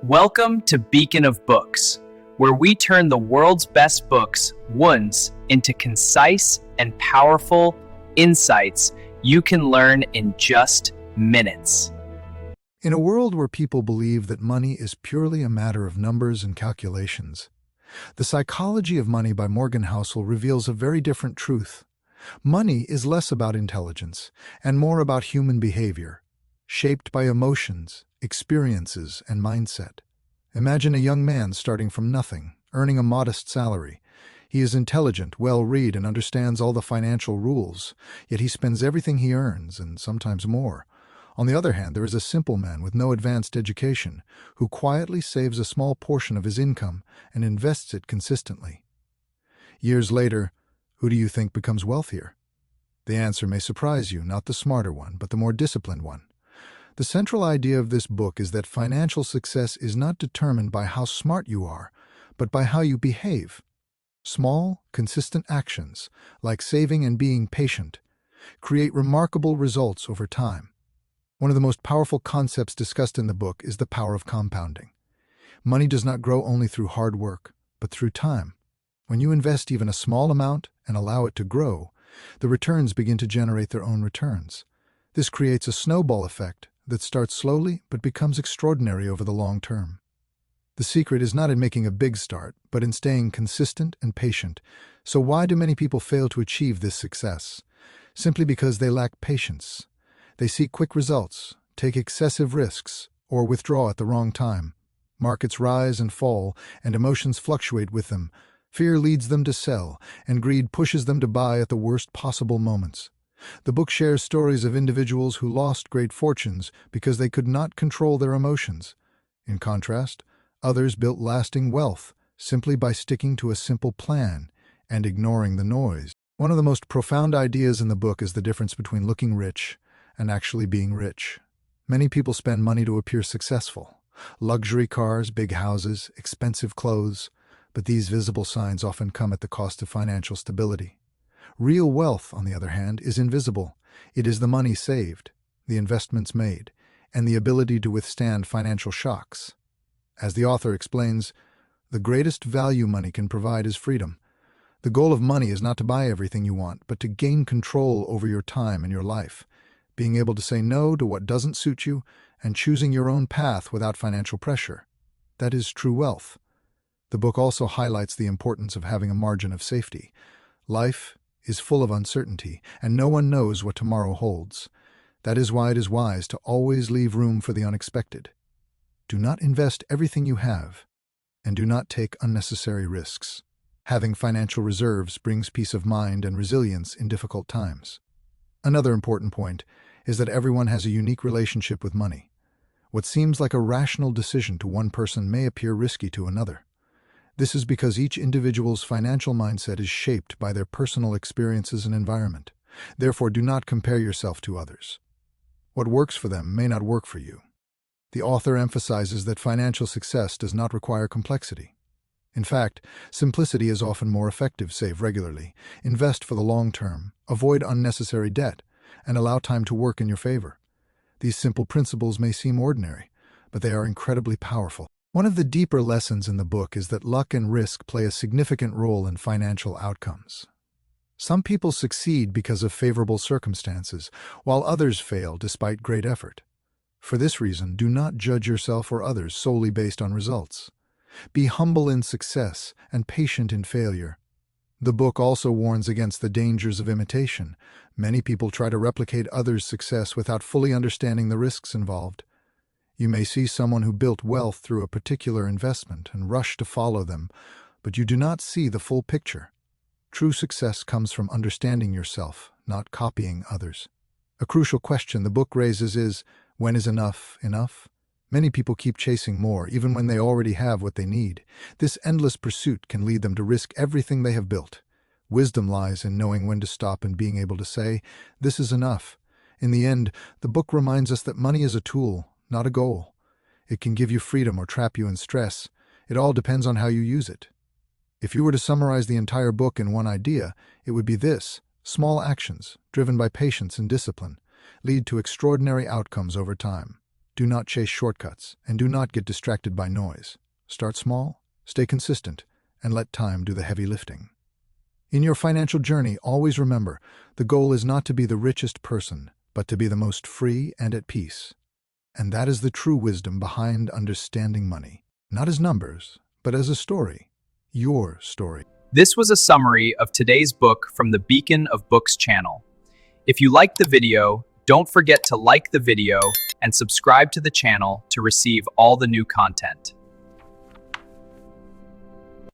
Welcome to Beacon of Books, where we turn the world's best books once into concise and powerful insights you can learn in just minutes. In a world where people believe that money is purely a matter of numbers and calculations, The Psychology of Money by Morgan Housel reveals a very different truth. Money is less about intelligence and more about human behavior, shaped by emotions, experiences, and mindset. Imagine a young man starting from nothing, earning a modest salary. He is intelligent, well-read, and understands all the financial rules, yet he spends everything he earns, and sometimes more. On the other hand, there is a simple man with no advanced education who quietly saves a small portion of his income and invests it consistently. Years later, who do you think becomes wealthier? The answer may surprise you, not the smarter one, but the more disciplined one. The central idea of this book is that financial success is not determined by how smart you are, but by how you behave. Small, consistent actions, like saving and being patient, create remarkable results over time. One of the most powerful concepts discussed in the book is the power of compounding. Money does not grow only through hard work, but through time. When you invest even a small amount and allow it to grow, the returns begin to generate their own returns. This creates a snowball effect that starts slowly but becomes extraordinary over the long term. The secret is not in making a big start, but in staying consistent and patient. So why do many people fail to achieve this success? Simply because they lack patience. They seek quick results, take excessive risks, or withdraw at the wrong time. Markets rise and fall, and emotions fluctuate with them. Fear leads them to sell, and greed pushes them to buy at the worst possible moments. The book shares stories of individuals who lost great fortunes because they could not control their emotions. In contrast, others built lasting wealth simply by sticking to a simple plan and ignoring the noise. One of the most profound ideas in the book is the difference between looking rich and actually being rich. Many people spend money to appear successful. Luxury cars, big houses, expensive clothes, but these visible signs often come at the cost of financial stability. Real wealth, on the other hand, is invisible. It is the money saved, the investments made, and the ability to withstand financial shocks. As the author explains, the greatest value money can provide is freedom. The goal of money is not to buy everything you want, but to gain control over your time and your life, being able to say no to what doesn't suit you and choosing your own path without financial pressure. That is true wealth. The book also highlights the importance of having a margin of safety. Life is full of uncertainty, and no one knows what tomorrow holds. That is why it is wise to always leave room for the unexpected. Do not invest everything you have, and do not take unnecessary risks. Having financial reserves brings peace of mind and resilience in difficult times. Another important point is that everyone has a unique relationship with money. What seems like a rational decision to one person may appear risky to another. This is because each individual's financial mindset is shaped by their personal experiences and environment. Therefore, do not compare yourself to others. What works for them may not work for you. The author emphasizes that financial success does not require complexity. In fact, simplicity is often more effective. Save regularly, invest for the long term, avoid unnecessary debt, and allow time to work in your favor. These simple principles may seem ordinary, but they are incredibly powerful. One of the deeper lessons in the book is that luck and risk play a significant role in financial outcomes. Some people succeed because of favorable circumstances, while others fail despite great effort. For this reason, do not judge yourself or others solely based on results. Be humble in success and patient in failure. The book also warns against the dangers of imitation. Many people try to replicate others' success without fully understanding the risks involved. You may see someone who built wealth through a particular investment and rush to follow them, but you do not see the full picture. True success comes from understanding yourself, not copying others. A crucial question the book raises is, when is enough enough? Many people keep chasing more, even when they already have what they need. This endless pursuit can lead them to risk everything they have built. Wisdom lies in knowing when to stop and being able to say, "This is enough." In the end, the book reminds us that money is a tool, not a goal. It can give you freedom or trap you in stress. It all depends on how you use it. If you were to summarize the entire book in one idea, it would be this: small actions, driven by patience and discipline, lead to extraordinary outcomes over time. Do not chase shortcuts, and do not get distracted by noise. Start small, stay consistent, and let time do the heavy lifting. In your financial journey, always remember, the goal is not to be the richest person, but to be the most free and at peace. And that is the true wisdom behind understanding money. Not as numbers, but as a story. Your story. This was a summary of today's book from the Beacon of Books channel. If you liked the video, don't forget to like the video and subscribe to the channel to receive all the new content.